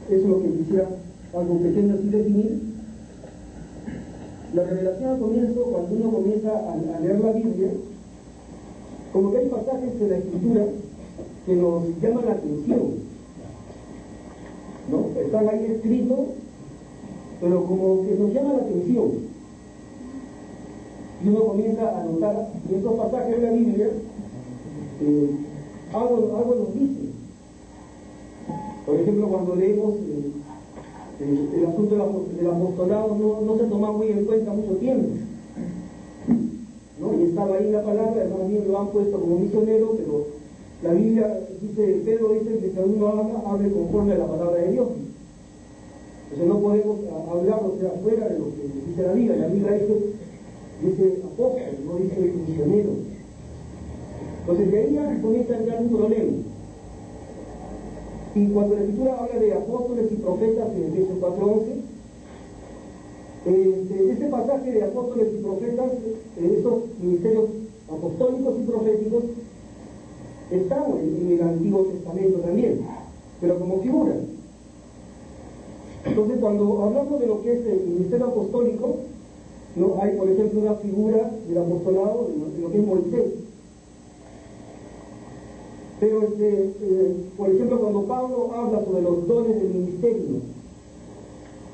eso es lo que quisiera algo pequeño así definir. La revelación al comienzo, cuando uno comienza a leer la Biblia, como que hay pasajes de la Escritura que nos llaman la atención, ¿no? Están ahí escritos, pero como que nos llama la atención. Y uno comienza a notar en esos pasajes de la Biblia algo nos dice. Por ejemplo, cuando leemos el asunto del apostolado, no se toma muy en cuenta mucho tiempo, ¿no? Y estaba ahí la palabra, además bien lo han puesto como misionero, pero la Biblia dice, Pedro dice que cada uno hable conforme a la palabra de Dios. Entonces no podemos hablar, o sea, fuera de lo que dice la Biblia. La Biblia dice apóstol, no dice misionero. Entonces de ahí ya comienza a entrar un problema. Y cuando la Escritura habla de apóstoles y profetas en Efesios 4:11, este pasaje de apóstoles y profetas, esos ministerios apostólicos y proféticos, están en el Antiguo Testamento también, pero como figura. Entonces, cuando hablamos de lo que es el ministerio apostólico, ¿no? Hay, por ejemplo, una figura del apostolado de lo que es Moisés. Pero, por ejemplo, cuando Pablo habla sobre los dones del ministerio,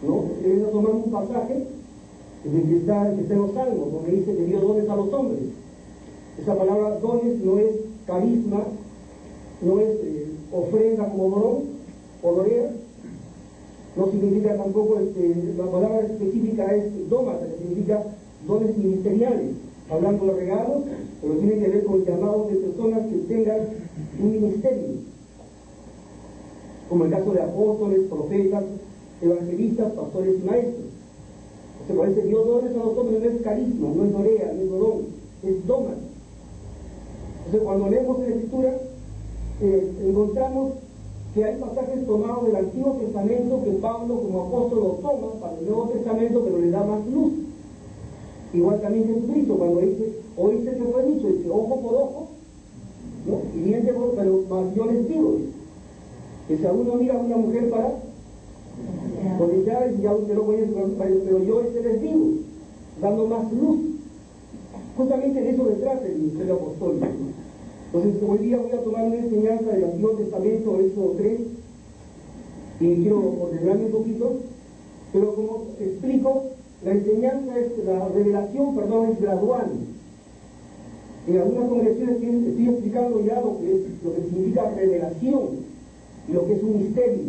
¿no? Él está tomando un pasaje que está en los Salmos, donde dice que dio dones a los hombres. Esa palabra dones no es carisma, no es ofrenda como don o dorea, no significa tampoco, la palabra específica es dómata, que significa dones ministeriales, hablando de regalos, pero tiene que ver con llamados de personas que tengan un ministerio, como el caso de apóstoles, profetas, evangelistas, pastores y maestros. O sea, parece Dios dones a los hombres, no es carisma, no es dorea, no es don, es dómata. Entonces, cuando leemos en la Escritura, encontramos que hay pasajes tomados del Antiguo Testamento que Pablo como apóstol lo toma para el Nuevo Testamento, pero le da más luz. Igual también Jesucristo, cuando dice, oíste que fue dicho, dice, ojo por ojo, ¿no? Y diente por, pero más yo les digo, que si a uno mira a una mujer para codiciar, y ya usted lo conoce, pero yo les digo, dando más luz. Justamente de eso se trata el ministerio apostólico. Entonces, hoy día voy a tomar una enseñanza del Antiguo Testamento, Éxodo 3, y quiero ordenarme un poquito, pero como explico, la enseñanza la revelación, es gradual. En algunas congregaciones estoy explicando ya lo que significa revelación y lo que es un misterio.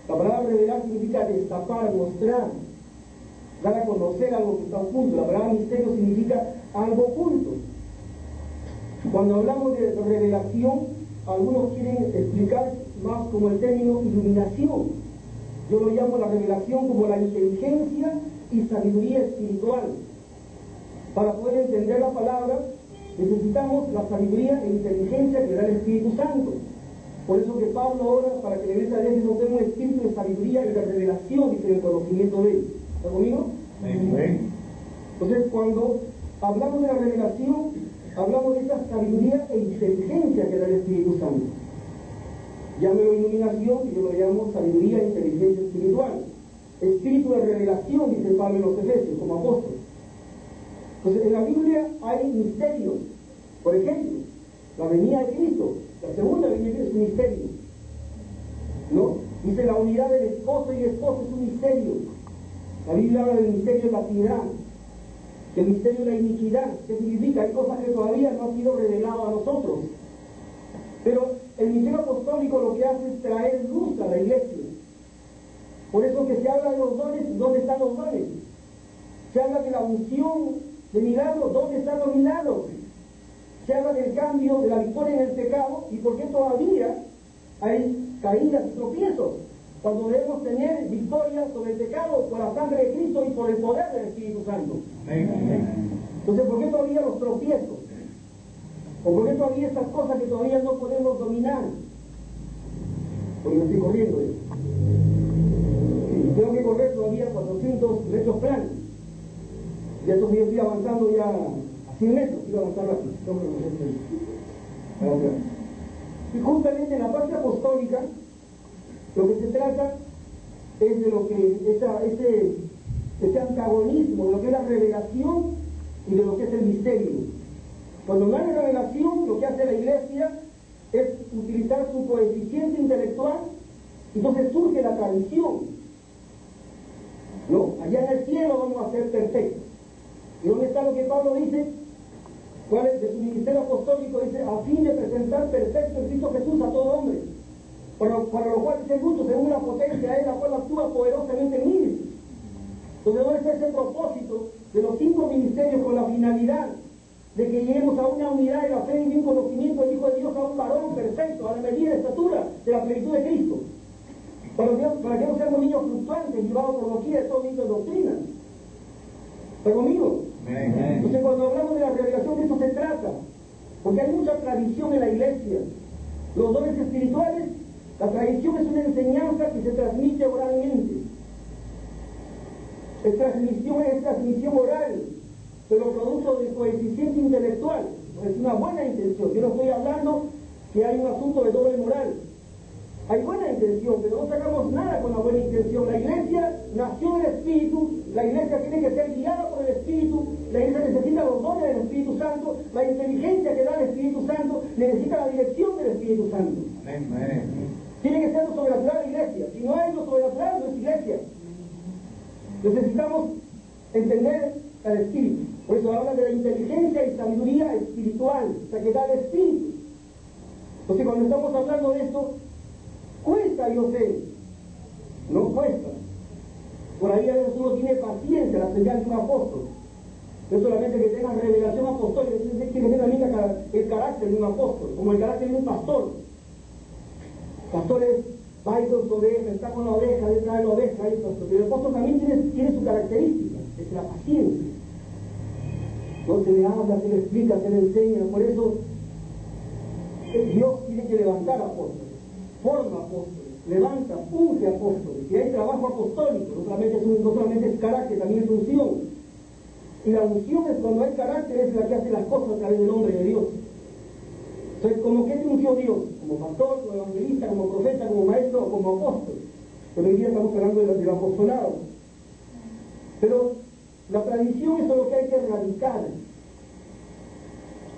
La palabra revelar significa destapar, mostrar, dar a conocer algo que está oculto. La palabra misterio significa algo oculto. Cuando hablamos de revelación, algunos quieren explicar más como el término iluminación. Yo lo llamo la revelación como la inteligencia y sabiduría espiritual. Para poder entender la palabra, necesitamos la sabiduría e inteligencia que da el Espíritu Santo. Por eso que Pablo ora para que la iglesia de Éfeso tenga un espíritu de sabiduría y de revelación y el conocimiento de Él. ¿Está conmigo? Amén. Entonces, cuando hablamos de la revelación, hablamos de esa sabiduría e inteligencia que da el Espíritu Santo. Llámelo iluminación y yo lo llamo sabiduría e inteligencia espiritual. Espíritu de revelación, dice Pablo en los Efesios, como apóstol. Entonces, en la Biblia hay misterios. Por ejemplo, la venida de Cristo, la segunda venida de Cristo es un misterio, ¿no? Dice la unidad del esposo y esposa es un misterio. La Biblia habla del misterio de la piedad, el misterio de la iniquidad. ¿Qué significa? Hay cosas que todavía no han sido reveladas a nosotros. Pero el misterio apostólico lo que hace es traer luz a la iglesia. Por eso que se habla de los dones, ¿dónde están los dones? Se habla de la unción de milagros, ¿dónde están los milagros? Se habla del cambio, de la victoria en el pecado, ¿y por qué todavía hay caídas y tropiezos? Cuando debemos tener victoria sobre el pecado por la sangre de Cristo y por el poder del Espíritu Santo. Entonces, ¿por qué todavía los tropiezos? ¿O por qué todavía estas cosas que todavía no podemos dominar? Porque no estoy corriendo. Sí, tengo que correr todavía 400 metros planos. Ya entonces yo estoy avanzando ya a 100 metros, quiero avanzar rápido. Y justamente en la parte apostólica, Lo que se trata es de lo que ese antagonismo, de lo que es la revelación y de lo que es el misterio. Cuando no hay revelación, lo que hace la Iglesia es utilizar su coeficiente intelectual, y entonces surge la tradición. No, allá en el cielo vamos a ser perfectos. ¿Y dónde está lo que Pablo dice? ¿Cuál es? De su ministerio apostólico dice, a fin de presentar perfecto en Cristo Jesús a todo hombre, para lo cual es el gusto, según la potencia de él, la cual actúa poderosamente en mí. Entonces, ¿dónde está ese propósito de los 5 ministerios con la finalidad de que lleguemos a una unidad de la fe y un conocimiento del Hijo de Dios, a un varón perfecto, a la medida de estatura de la plenitud de Cristo? Para que no seamos niños fluctuantes, llevados por doquier de todo tipo de doctrina. ¿Está conmigo? Entonces, cuando hablamos de la revelación, de eso se trata, porque hay mucha tradición en la Iglesia. Los dones espirituales, la tradición es una enseñanza que se transmite oralmente. Es transmisión oral, pero producto del coeficiente intelectual. Es una buena intención. Yo no estoy hablando que hay un asunto de doble moral. Hay buena intención, pero no sacamos nada con la buena intención. La Iglesia nació del Espíritu, la Iglesia tiene que ser guiada por el Espíritu, la Iglesia necesita los dones del Espíritu Santo, la inteligencia que da el Espíritu Santo necesita la dirección del Espíritu Santo. Amén. Tiene que ser lo sobrenatural la Iglesia. Si no es lo sobrenatural, no es Iglesia. Necesitamos entender al Espíritu. Por eso habla de la inteligencia y sabiduría espiritual, o sea, que da el Espíritu. Entonces, cuando estamos hablando de esto, cuesta, yo sé, no cuesta. Por ahí a veces uno tiene paciencia, la señal de un apóstol. No solamente que tenga revelación apostólica, tiene que tener también el carácter de un apóstol, como el carácter de un pastor. Pastor es, va y con su oveja, está con la oveja, detrás de la oveja, y el apóstol también tiene su característica, es la paciencia. No se le habla, se le explica, se le enseña. Por eso Dios tiene que levantar apóstoles, forma apóstoles, levanta, unge apóstoles, y hay trabajo apostólico, no solamente es carácter, también es unción. Y la unción es cuando hay carácter, es la que hace las cosas a través del hombre de Dios. Entonces, ¿como qué te ungió Dios? Como pastor, como evangelista, como profeta, como maestro o como apóstol. Pero hoy día estamos hablando del apostolado. Pero la tradición, eso es lo que hay que erradicar.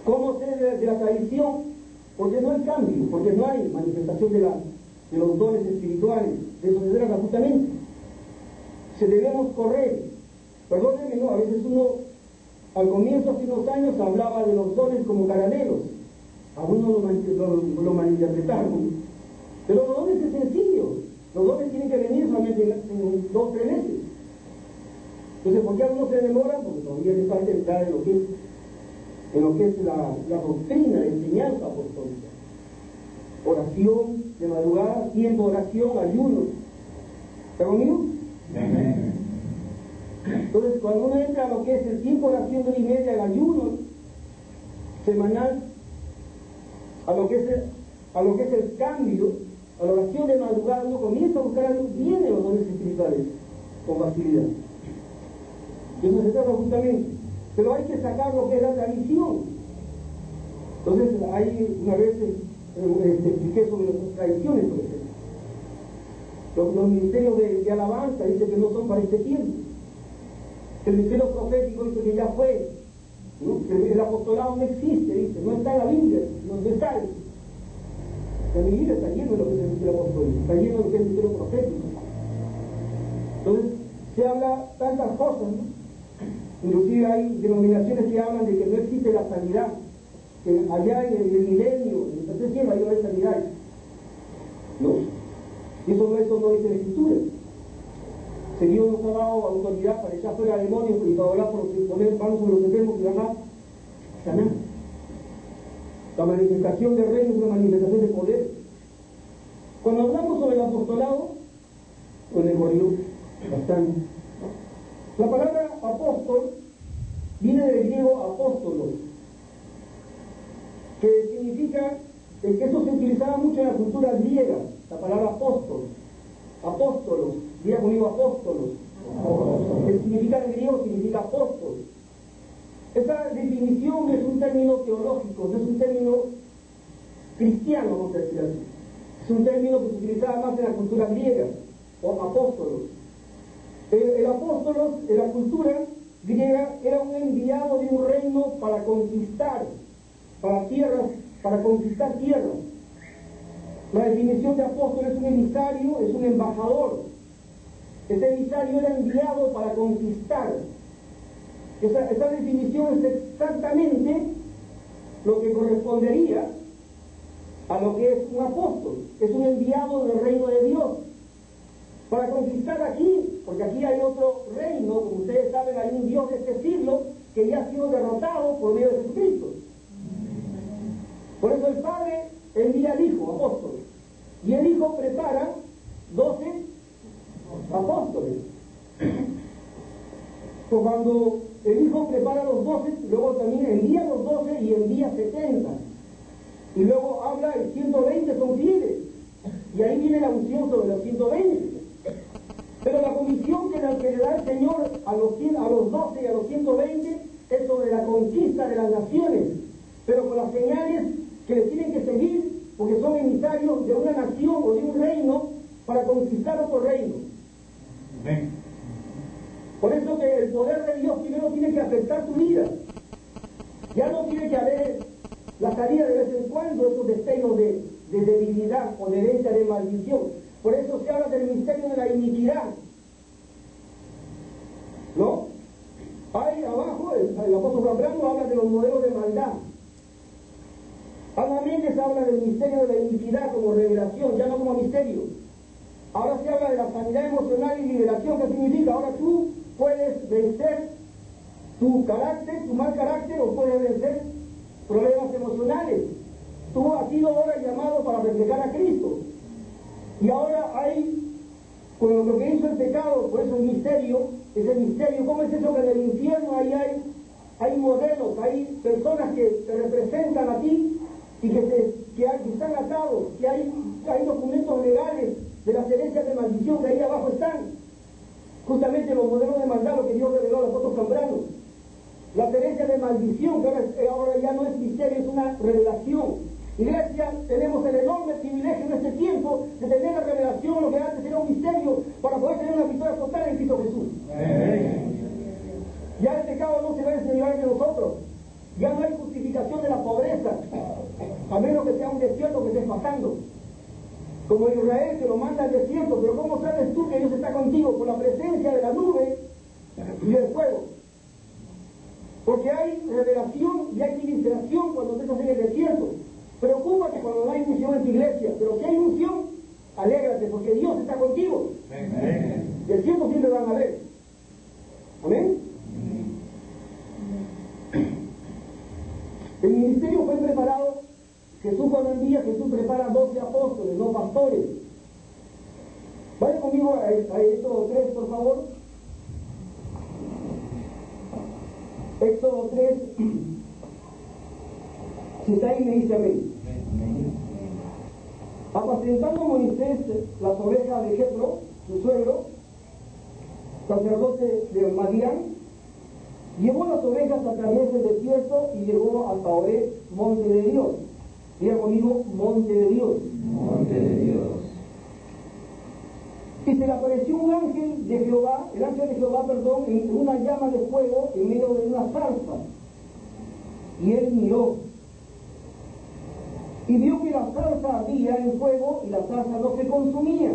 ¿Cómo ser de la tradición? Porque no hay cambio, porque no hay manifestación de los dones espirituales. De eso se trata justamente. Se debemos correr. Perdónenme, no, a veces uno, al comienzo, hace unos años, hablaba de los dones como caramelos. Algunos lo malinterpretaron. Pero los dones es sencillo. Los dones tienen que venir solamente en 2 o 3 meses. Entonces, ¿por qué algunos se demoran? Porque todavía les falta entrar en lo que es la doctrina, la enseñanza apostólica. Oración de madrugada, tiempo de oración, ayuno. ¿Está conmigo? Amén. Entonces, cuando uno entra a lo que es el tiempo de oración de 1 y media, el ayuno semanal, a lo que es el cambio, a la oración de madrugada, uno comienza a buscar algo, vienen los dones espirituales con facilidad. Y eso se trata justamente. Pero hay que sacar lo que es la tradición. Entonces, hay una vez expliqué sobre las tradiciones, por ejemplo. Los ministerios de alabanza dicen que no son para este tiempo. El ministerio profético dice que ya fue. ¿No? El apostolado no existe, dice, no está en la Biblia, no está. La Biblia está lleno de lo que es el ministerio apostólico, está lleno de lo que es el ministerio profético. Entonces, se habla tantas cosas, ¿no? Inclusive hay denominaciones que hablan de que no existe la sanidad, que allá en el milenio, en el tercer cielo, ahí no hay sanidad. No, eso no dice la Escritura. Si Dios nos ha dado autoridad para echar fuera demonios y para hablar por poner manos sobre los enfermos y demás, sanar. La manifestación del reino es una manifestación de poder. Cuando hablamos sobre el apostolado, con el corrido bastante. La palabra apóstol viene del griego apóstolos, que significa que eso se utilizaba mucho en la cultura griega, la palabra apóstol, apóstolos, diga conmigo apóstolos, que significa en griego, significa apóstol. Esa definición es un término teológico, no es un término cristiano, vamos a decir así. Es un término que se utilizaba más en la cultura griega, o apóstolos. El apóstolos en la cultura griega era un enviado de un reino para conquistar, para conquistar tierras. La definición de apóstol es un emisario, es un embajador. Ese emisario era enviado para conquistar. Esa definición es exactamente lo que correspondería a lo que es un apóstol. Es un enviado del reino de Dios para conquistar aquí, porque aquí hay otro reino, como ustedes saben, hay un Dios de este siglo que ya ha sido derrotado por medio de Jesucristo. Por eso el Padre envía al Hijo, apóstol, y el Hijo prepara 12 apóstoles. Pues cuando el Hijo prepara los 12, luego también envía los 12 y envía 70. Y luego habla, el 120 son fieles. Y ahí viene la unción sobre los 120. Pero la comisión que le da el Señor a los 12 y a los 120 es sobre la conquista de las naciones, pero con las señales que le tienen que seguir, porque son emisarios de una nación o de un reino para conquistar otro reino. Amén. Por eso que el poder de Dios primero tiene que afectar tu vida. Ya no tiene que haber la salida de vez en cuando, esos destellos de debilidad o de herencia de maldición. Por eso se habla del misterio de la iniquidad. ¿No? Ahí abajo, el apóstol Abraham habla de los modelos de maldad. Ana Méndez habla del misterio de la iniquidad como revelación, ya no como misterio. Ahora se habla de la sanidad emocional y liberación. ¿Qué significa? Ahora tú puedes vencer tu carácter, tu mal carácter, o puedes vencer problemas emocionales. Tú has sido ahora llamado para reflejar a Cristo. Y ahora hay, con lo que hizo el pecado, por eso el misterio, es el misterio. ¿Cómo es eso que en el infierno ahí hay modelos, hay personas que te representan a ti y que están atados, que hay documentos legales de las herencias de maldición que ahí abajo están? Justamente los modelos de maldad, lo que Dios reveló a los otros Zambrano. Las herencias de maldición, que ahora ya no es misterio, es una revelación. Iglesia, tenemos el enorme privilegio en este tiempo de tener la revelación, lo que antes era un misterio, para poder tener una victoria total en Cristo Jesús. Amén. Ya el pecado no se va a enseñar entre nosotros. Ya no hay justificación de la pobreza, a menos que sea un desierto que estés pasando. Como Israel que lo manda al desierto, pero ¿cómo sabes tú que Dios está contigo? Por la presencia de la nube y del fuego. Porque hay revelación y hay ministración cuando tú estás en el desierto. Preocúpate cuando no hay unción en tu iglesia, pero si hay unción, alégrate, porque Dios está contigo. Amén. Y el cielo siempre van a ver. Amén. El ministerio fue preparado. Jesús cuando envía, Jesús prepara 12 apóstoles, no pastores. Vaya conmigo a Éxodo 3, por favor. Éxodo 3. Si está ahí, me dice amén. Apacentando Moisés las ovejas de Jetro, su suegro, sacerdote de Madián, llevó las ovejas a través del desierto y llegó hasta Horeb, monte de Dios. Diga conmigo, monte de Dios. Monte de Dios. Y se le apareció un ángel de Jehová, en una llama de fuego en medio de una zarza. Y él miró. Y vio que la zarza ardía en fuego y la zarza no se consumía.